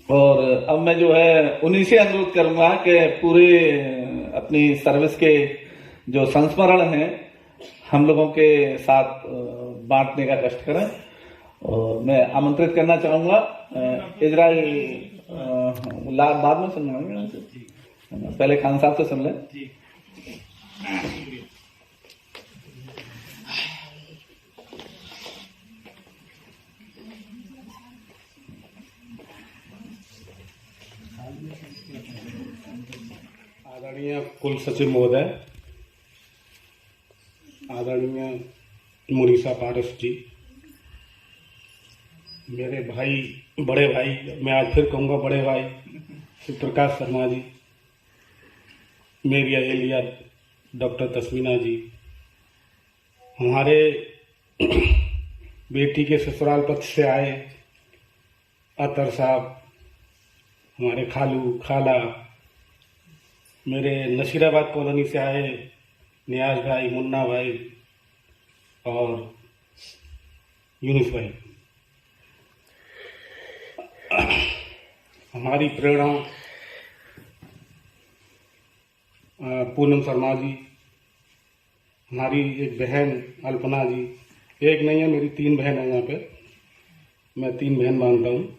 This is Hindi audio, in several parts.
और अब मैं जो है उन्हीं से अनुरोध करूंगा कि पूरे अपनी सर्विस के जो संस्मरण हैं हम लोगों के साथ बांटने का कष्ट करें। और मैं आमंत्रित करना चाहूंगा इजराइल बाद में सुनना, पहले खान साहब से सुन लें। आदरणीय कुल सचिव महोदय, आदरणीय मुनीसा पारस जी, मेरे भाई, बड़े भाई, मैं आज फिर कहूँगा बड़े भाई शिव प्रकाश शर्मा जी, मेरी अहेलिया डॉक्टर तस्मीना जी, हमारे बेटी के ससुराल पक्ष से आए अतर साहब, हमारे खालू खाला, मेरे नशीराबाद कॉलोनी से आए नियाज भाई, मुन्ना भाई और यूनुस भाई, हमारी प्रेरणा पूनम शर्मा जी, हमारी एक बहन अल्पना जी, एक नहीं है मेरी 3 बहन है यहाँ पे, मैं 3 बहन मानता हूँ।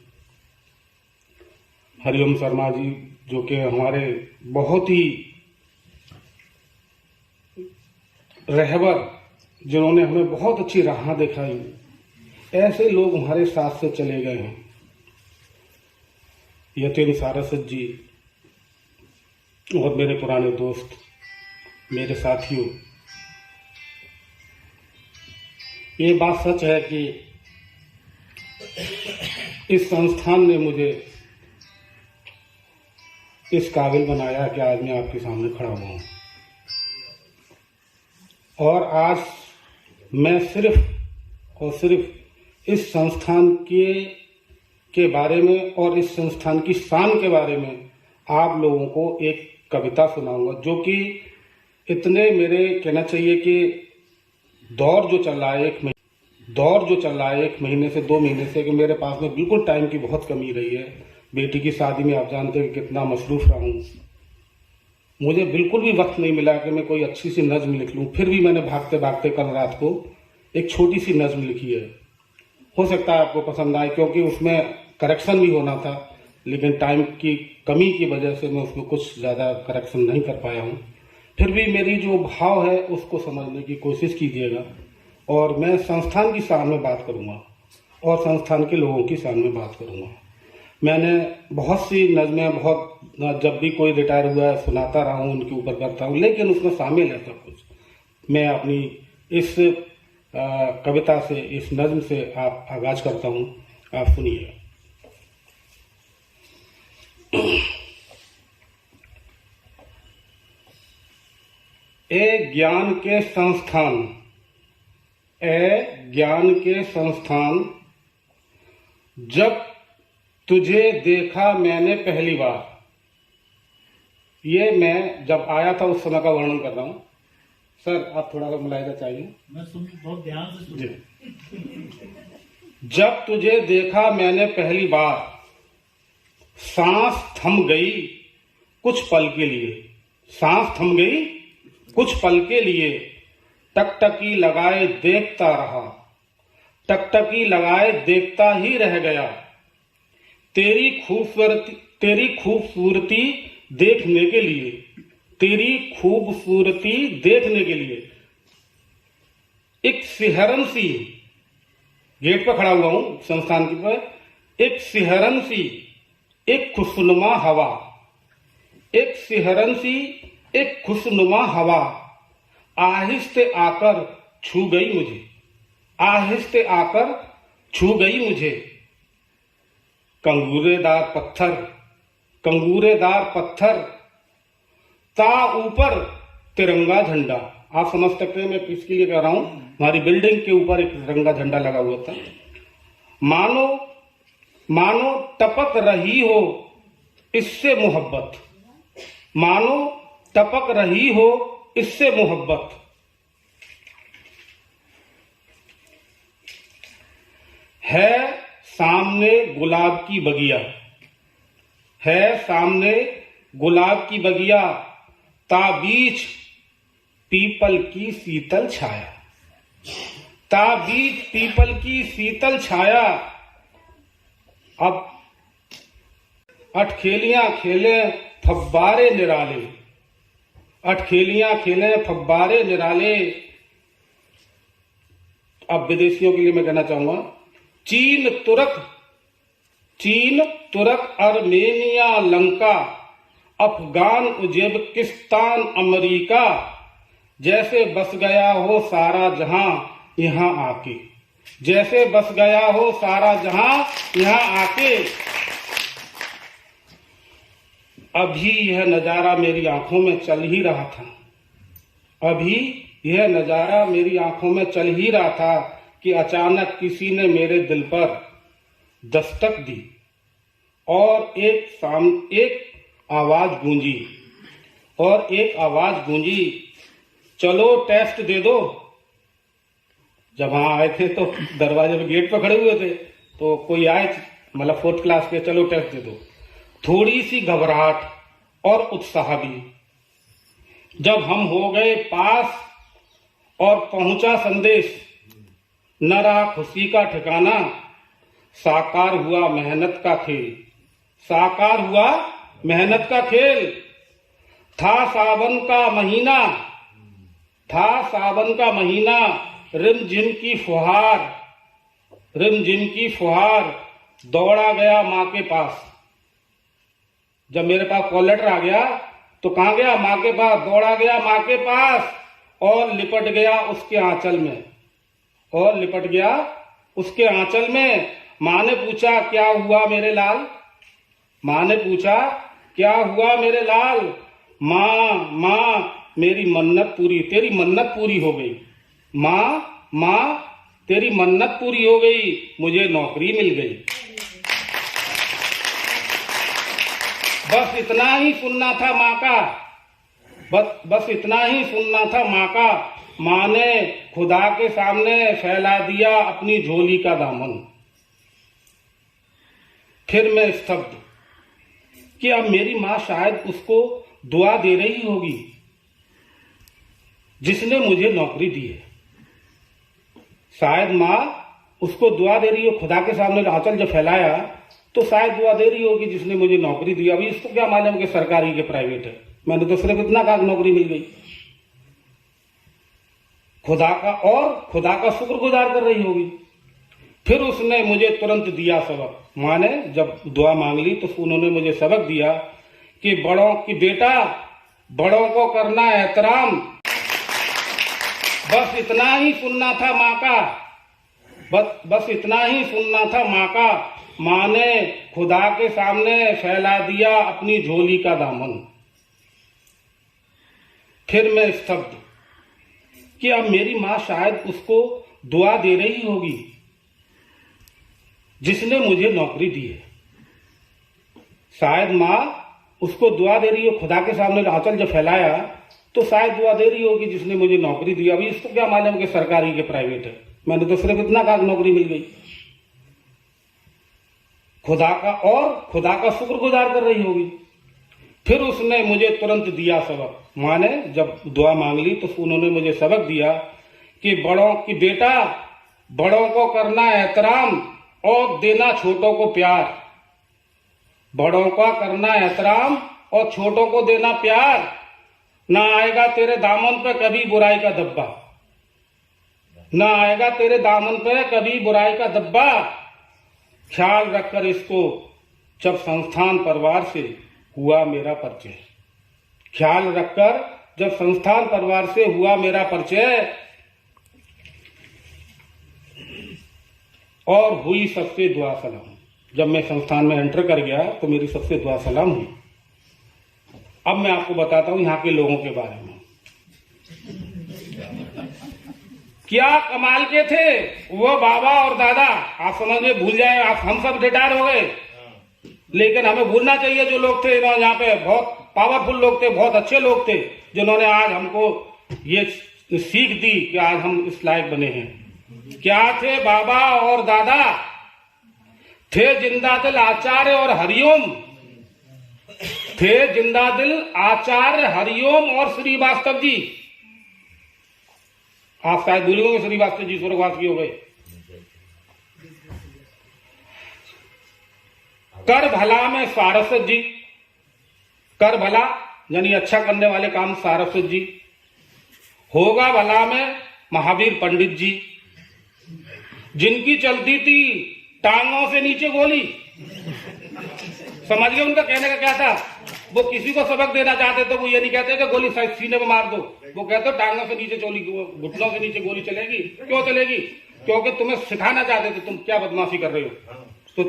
हरिओम शर्मा जी जो कि हमारे बहुत ही रहबर, जिन्होंने हमें बहुत अच्छी राह दिखाई, ऐसे लोग हमारे साथ से चले गए हैं। यतीन सारस्वत जी और मेरे पुराने दोस्त, मेरे साथियों, ये बात सच है कि इस संस्थान ने मुझे इस काबिल बनाया कि आज मैं आपके सामने खड़ा हुआ हूँ। और आज मैं सिर्फ और सिर्फ इस संस्थान के बारे में और इस संस्थान की शान के बारे में आप लोगों को एक कविता सुनाऊंगा, जो कि इतने मेरे कहना चाहिए कि दौर जो चल रहा है 1 महीने से 2 महीने से, कि मेरे पास में बिल्कुल टाइम की बहुत कमी रही है। बेटी की शादी में आप जानते हैं कितना मसरूफ रहा हूँ, मुझे बिल्कुल भी वक्त नहीं मिला कि मैं कोई अच्छी सी नज्म लिख लूँ। फिर भी मैंने भागते भागते कल रात को एक छोटी सी नज्म लिखी है। हो सकता है आपको पसंद आए, क्योंकि उसमें करेक्शन भी होना था, लेकिन टाइम की कमी की वजह से मैं उसमें कुछ ज़्यादा करेक्शन नहीं कर पाया हूँ। फिर भी मेरी जो भाव है उसको समझने की कोशिश कीजिएगा, और मैं संस्थान की शान में बात करूँगा और संस्थान के लोगों की शान में बात करूँगा। मैंने बहुत सी नज़में, बहुत जब भी कोई रिटायर हुआ है सुनाता रहा हूँ, उनके ऊपर करता हूँ, लेकिन उसमें शामिल है सब कुछ। मैं अपनी इस कविता से, इस नज्म से आप आगाज करता हूँ, आप सुनिए। ए ज्ञान के संस्थान, जब तुझे देखा मैंने पहली बार। ये मैं जब आया था उस समय का वर्णन कर रहा हूँ। सर आप थोड़ा सा मुलायजा चाहिए। मैं बहुत ध्यान से जी। जब तुझे देखा मैंने पहली बार, सांस थम गई कुछ पल के लिए, सांस थम गई कुछ पल के लिए, टकटकी लगाए देखता रहा, टकटकी लगाए देखता ही रह गया। तेरी खूबसूरती देखने के लिए, तेरी खूबसूरती देखने के लिए एक सिहरन सी, गेट पर खड़ा हुआ हूं संस्थान के पर, एक सिहरन सी, एक खुशनुमा हवा, एक सिहरन सी, एक खुशनुमा हवा आहिस्ते आकर छू गई मुझे, आहिस्ते आकर छू गई मुझे। कंगूरेदार पत्थर ता ऊपर तिरंगा झंडा। आप समझ सकते हैं मैं किसके लिए कह रहा हूं। हमारी बिल्डिंग के ऊपर एक तिरंगा झंडा लगा हुआ था। मानो टपक रही हो इससे मोहब्बत, मानो टपक रही हो इससे मोहब्बत। है सामने गुलाब की बगिया, है सामने गुलाब की बगिया, ताबीज पीपल की शीतल छाया, ताबीज पीपल की शीतल छाया। अब अटखेलियां खेले फव्वारे निराले, अटखेलियां खेले फव्वारे निराले। अब विदेशियों के लिए मैं कहना चाहूंगा, चीन तुर्क Armenia Lanka Afghan Uzbekistan America, जैसे बस गया हो सारा जहां यहां आके, जैसे बस गया हो सारा जहां यहां आके। अभी यह नजारा मेरी आंखों में चल ही रहा था, अभी यह नजारा मेरी आंखों में चल ही रहा था कि अचानक किसी ने मेरे दिल पर दस्तक दी और एक आवाज गूंजी, और एक आवाज गूंजी, चलो टेस्ट दे दो। जब वहां आए थे तो दरवाजे पे गेट पे खड़े हुए थे, तो कोई आए मतलब 4th क्लास के, चलो टेस्ट दे दो। थोड़ी सी घबराहट और उत्साह भी। जब हम हो गए पास और पहुंचा संदेश, न रहा खुशी का ठिकाना, साकार हुआ मेहनत का खेल, साकार हुआ मेहनत का खेल। था सावन का महीना, था सावन का महीना, रिमझिम की फुहार, रिमझिम की फुहार, दौड़ा गया माँ के पास। जब मेरे पास कॉल लेटर आ गया तो कहां गया? माँ के पास। दौड़ा गया माँ के पास और लिपट गया उसके आंचल में, और लिपट गया उसके आंचल में। माँ ने पूछा क्या हुआ मेरे लाल, माँ ने पूछा क्या हुआ मेरे लाल। माँ मेरी मन्नत पूरी, तेरी मन्नत पूरी हो गई। माँ तेरी मन्नत पूरी हो गई, मुझे नौकरी मिल गई। बस इतना ही सुनना था माँ का, बस इतना ही सुनना था माँ का। माँ ने खुदा के सामने फैला दिया अपनी झोली का दामन। फिर मैं स्तब्ध कि अब मेरी माँ शायद उसको दुआ दे रही होगी जिसने मुझे नौकरी दी है। शायद माँ उसको दुआ दे रही हो, खुदा के सामने आंचल जब फैलाया तो शायद दुआ दे रही होगी जिसने मुझे नौकरी दी। अभी इसको क्या मालूम कि सरकारी के प्राइवेट है, मैंने तो सिर्फ इतना कहा नौकरी मिल गई। खुदा का शुक्रगुजार कर रही होगी। फिर उसने मुझे तुरंत दिया सबक। माँ ने जब दुआ मांग ली तो उन्होंने मुझे सबक दिया कि बेटा बड़ों को करना एहतराम। बस इतना ही सुनना था माँ का, बस इतना ही सुनना था माँ का। माँ ने खुदा के सामने फैला दिया अपनी झोली का दामन। फिर मैं स्तब्ध कि अब मेरी माँ शायद उसको दुआ दे रही होगी जिसने मुझे नौकरी दी है। शायद माँ उसको दुआ दे रही हो, खुदा के सामने आंचल जब फैलाया तो शायद दुआ दे रही होगी जिसने मुझे नौकरी दी। अभी इसको क्या मालूम कि सरकारी के प्राइवेट है, मैंने तो सिर्फ इतना कहा नौकरी मिल गई। खुदा का शुक्रगुजार कर रही होगी। फिर उसने मुझे तुरंत दिया सबक। माँ ने जब दुआ मांग ली तो उन्होंने मुझे सबक दिया कि बेटा बड़ों को करना एहतराम और देना छोटों को प्यार। बड़ों का करना एहतराम और छोटों को देना प्यार। ना आएगा तेरे दामन पे कभी बुराई का धब्बा, ना आएगा तेरे दामन पे कभी बुराई का धब्बा। ख्याल रखकर इसको जब संस्थान परिवार से हुआ मेरा परिचय, ख्याल रखकर जब संस्थान परिवार से हुआ मेरा परिचय, और हुई सबसे दुआ सलाम। जब मैं संस्थान में एंटर कर गया तो मेरी सबसे दुआ सलाम हुई। अब मैं आपको बताता हूं यहाँ के लोगों के बारे में। क्या कमाल के थे वो बाबा और दादा। आप समझ में भूल जाए, आप हम सब रिटायर हो गए, लेकिन हमें भूलना चाहिए जो लोग थे यहाँ पे, बहुत पावरफुल लोग थे, बहुत अच्छे लोग थे, जिन्होंने आज हमको ये सीख दी कि आज हम इस लायक बने हैं। क्या थे बाबा और दादा? थे जिंदादिल आचार्य और हरिओम, थे जिंदा दिल आचार्य हरिओम और श्रीवास्तव जी। आप शायद भूल गए श्रीवास्तव जी स्वर्गवास की हो गए। कर भला में सारस्वत जी, कर भला यानी अच्छा करने वाले काम सारस्वत जी। होगा भला में महावीर पंडित जी, जिनकी चलती थी टांगों से नीचे गोली। समझ गए उनका कहने का क्या था? वो किसी को सबक देना चाहते तो वो ये नहीं कहते कि गोली सीने में मार दो, वो कहते टांगों से नीचे गोली, घुटनों से नीचे गोली चलेगी। क्यों चलेगी? क्योंकि तुम्हें सिखाना चाहते थे तुम क्या बदमाशी कर रहे हो। तो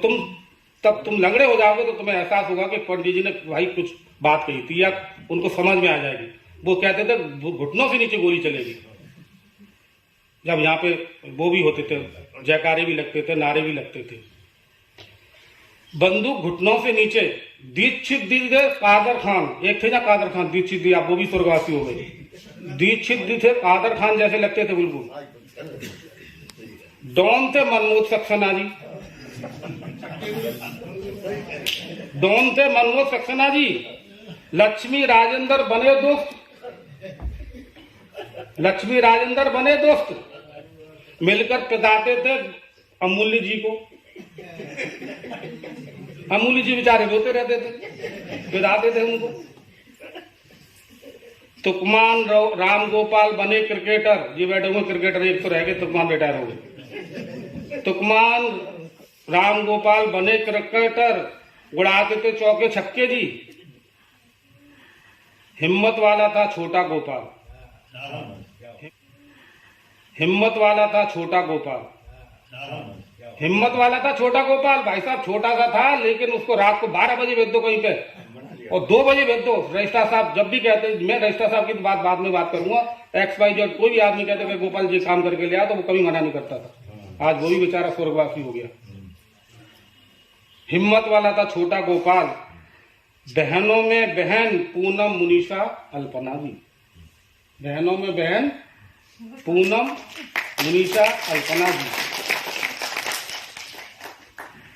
तब तुम लंगड़े हो जाओगे तो तुम्हें एहसास होगा कि पंडित जी ने भाई कुछ बात कही थी, या उनको समझ में आ जाएगी। वो कहते थे घुटनों से नीचे गोली चलेगी। जब यहाँ पे वो भी होते थे, जयकारे भी लगते थे, नारे भी लगते थे। बंदूक घुटनों से नीचे। दीक्षित दी थे कादर खान, एक थे ना कादर खान, दीक्षित दी, आप वो भी स्वर्गवासी हो गए। दीक्षित दी थे कादर खान जैसे लगते थे बिल्कुल। डॉन थे मनमोहन सक्सेना जी, डॉन थे मनमोहन सक्सेना जी। लक्ष्मी राजेंद्र बने दोस्त, लक्ष्मी राजेंद्र बने दोस्त। मिलकर पिताते थे अमूल्य जी को। अमूल्य जी बेचारे रोते रहते थे, पिताते थे उनको। तुकमान राम गोपाल बने क्रिकेटर। ये बैठे हुए क्रिकेटर, एक तो रह गए, तुकमान रिटायर हो गए। तुकमान राम गोपाल बने क्रिकेटर, उड़ाते थे चौके छक्के जी। हिम्मत वाला था छोटा गोपाल, हिम्मत वाला था छोटा गोपाल, हिम्मत वाला था छोटा गोपाल। भाई साहब छोटा सा था, लेकिन उसको रात को 12 बजे भेज दो कहीं पे और 2 बजे भेज दो। रजिस्ट्रार साहब जब भी कहते, मैं रजिस्ट्रार साहब की बात बाद में बात करूंगा, XYZ कोई भी आदमी कहते कि गोपाल जी काम करके ले आ, तो वो कभी मना नहीं करता था। आज वो भी बेचारा स्वर्गवासी हो गया। हिम्मत वाला था छोटा गोपाल। बहनों में बहन पूनम मुनीषा अल्पना जी, बहनों में बहन पूनम मुनीषा अल्पना जी।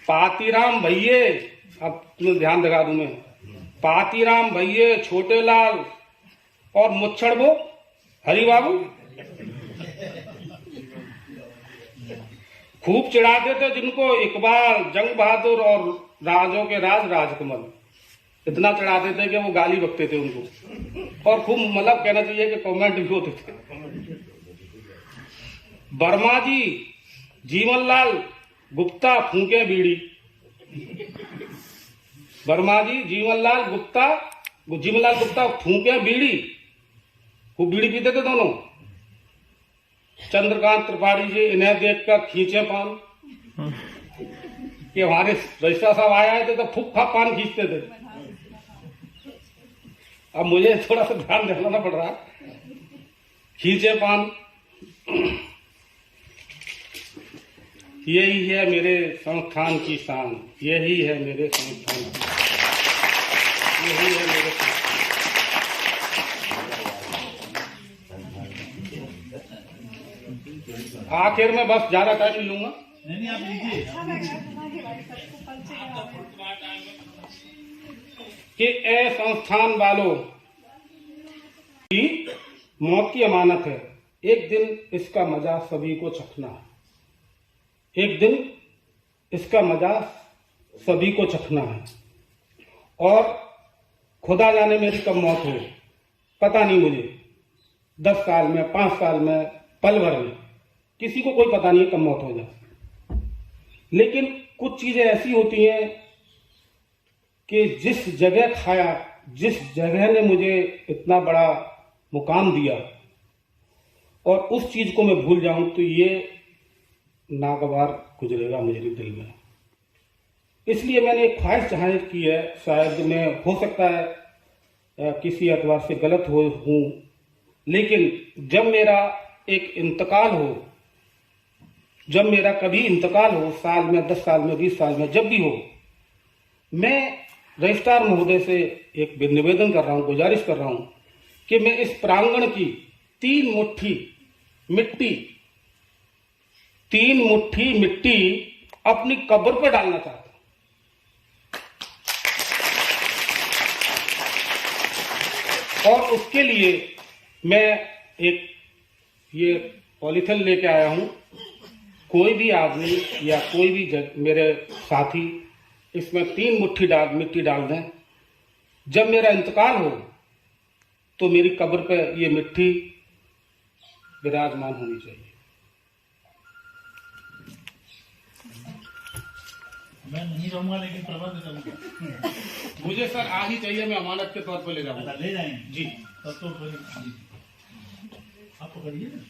पातीराम भैये, अब तुम्हें ध्यान दिखा दूं मैं, पातीराम भैये, छोटे लाल और मुच्छड़ वो हरि बाबू। खूब चिढ़ाते थे जिनको इकबाल, जंग बहादुर और राजों के राज राजकमल। इतना चढ़ाते थे कि वो गाली बकते थे उनको, और खूब मतलब कहना चाहिए कि कमेंट भी होते थे। वर्मा जी, जीवनलाल गुप्ता फूके बीड़ी। वर्मा जी, जीवनलाल गुप्ता फूके बीड़ी, खूब बीड़ी पीते थे दोनों। चंद्रकांत त्रिपाठी जी, इन्हें देखकर खींचे पान। कि हमारे रजिस्ट्रार साहब आए थे तो फूक फाक पान खींचते थे। अब मुझे थोड़ा सा ध्यान रखना पड़ रहा। खींचे पान। यही है मेरे संस्थान की शान, यही है मेरे संस्थान की, यही है मेरे संस्थान। आखिर में बस ज्यादा टाइम नहीं लूंगा। नहीं आप लीजिए कि ए संस्थान वालों की मौत की अमानत है, एक दिन इसका मजा सभी को चखना है। एक दिन इसका मजा सभी को चखना है। और खुदा जाने मेरी कब मौत हो, पता नहीं मुझे। 10 साल में, 5 साल में, पल भर में, किसी को कोई पता नहीं कब मौत हो जाए। लेकिन कुछ चीजें ऐसी होती हैं कि जिस जगह खाया, जिस जगह ने मुझे इतना बड़ा मुकाम दिया, और उस चीज को मैं भूल जाऊं तो ये नागवार गुजरेगा मेरे दिल में। इसलिए मैंने एक ख्वाहिश जाहिर की है। शायद मैं, हो सकता है किसी एतबार से गलत हूं, लेकिन जब मेरा एक इंतकाल हो, जब मेरा कभी इंतकाल हो, साल में, 10 साल में, 20 साल में, जब भी हो, मैं रजिस्ट्रार महोदय से एक निवेदन कर रहा हूं, गुजारिश कर रहा हूं कि मैं इस प्रांगण की 3 मुट्ठी मिट्टी अपनी कब्र पर डालना चाहता हूं। और उसके लिए मैं एक ये पॉलीथिन लेके आया हूं। कोई भी आदमी या कोई भी मेरे साथी इसमें 3 मुट्ठी मिट्टी डाल दें। जब मेरा इंतकाल हो तो मेरी कब्र पे ये मिट्टी विराजमान होनी चाहिए। मैं नहीं रहूंगा लेकिन प्रबंध करूंगा। मुझे सर आज ही चाहिए, मैं अमानत के तौर पर ले जाऊंगा। ले जाएंगे जी तब तो फिर आप पकड़िए ना,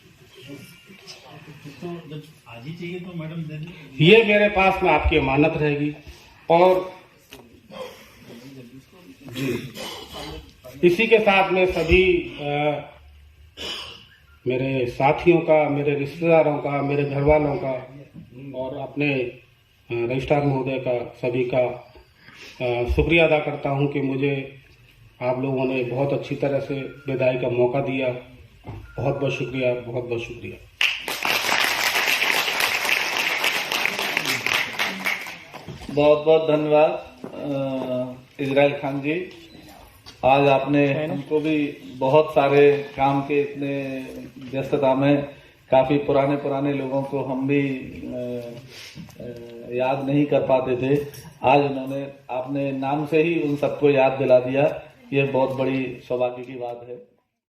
तो जब आज ही चाहिए तो मैडम दे दीजिए। ये मेरे पास में आपकी अमानत रहेगी। और जी इसी के साथ में सभी मेरे साथियों का, मेरे रिश्तेदारों का, मेरे घर वालों का और अपने रजिस्ट्रार महोदय का, सभी का शुक्रिया अदा करता हूं कि मुझे आप लोगों ने बहुत अच्छी तरह से विदाई का मौका दिया। बहुत बहुत शुक्रिया, बहुत बहुत शुक्रिया। बहुत बहुत धन्यवाद इजराइल खान जी। आज आपने हमको भी बहुत सारे काम के इतने व्यस्तता में काफी पुराने लोगों को हम भी याद नहीं कर पाते थे। आज आपने नाम से ही उन सबको याद दिला दिया। ये बहुत बड़ी सौभाग्य की बात है।